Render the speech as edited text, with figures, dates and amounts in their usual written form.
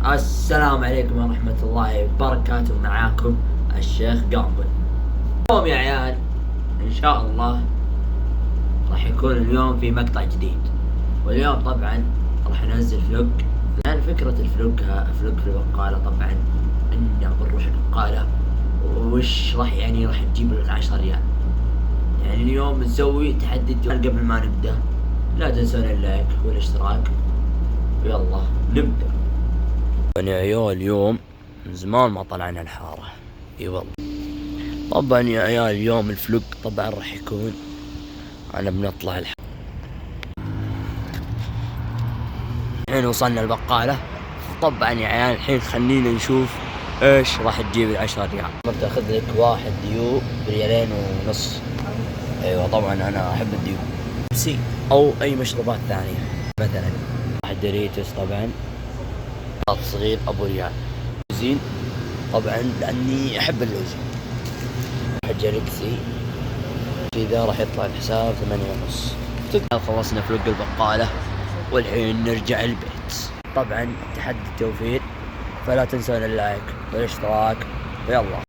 السلام عليكم ورحمة الله وبركاته. معاكم الشيخ قنبل. اليوم يا عيال إن شاء الله راح يكون اليوم في مقطع جديد، واليوم طبعا راح ننزل فلوق. الآن فكرة الفلوق في البقالة، طبعا إننا بنروح البقالة وش راح تجيب لك 10 ريال. يعني اليوم نسوي تحدي. قبل ما نبدأ لا تنسون اللايك والاشتراك، ويلا نبدأ. يا عيال اليوم من زمان ما طلعنا الحارة، اي والله. طبعا يا عيال اليوم الفلوق طبعا راح يكون انا بنطلع الحارة. الحين وصلنا البقالة، طبعا يا عيال الحين خلينا نشوف ايش راح تجيب 10 ريال. تاخذ لك واحد ديو بريالين ونص. ايوه طبعا انا احب الديو، بيبسي او اي مشروبات ثانية، مثلا واحد دوريتوس طبعا، صغير ابو ريال، زين طبعا لاني احب اللوز، واحد جالكسي كذا راح يطلع الحساب 8.5. خلصنا فلوق البقالة والحين نرجع البيت. طبعا تحدي التوفير، فلا تنسون اللايك والاشتراك، ويلا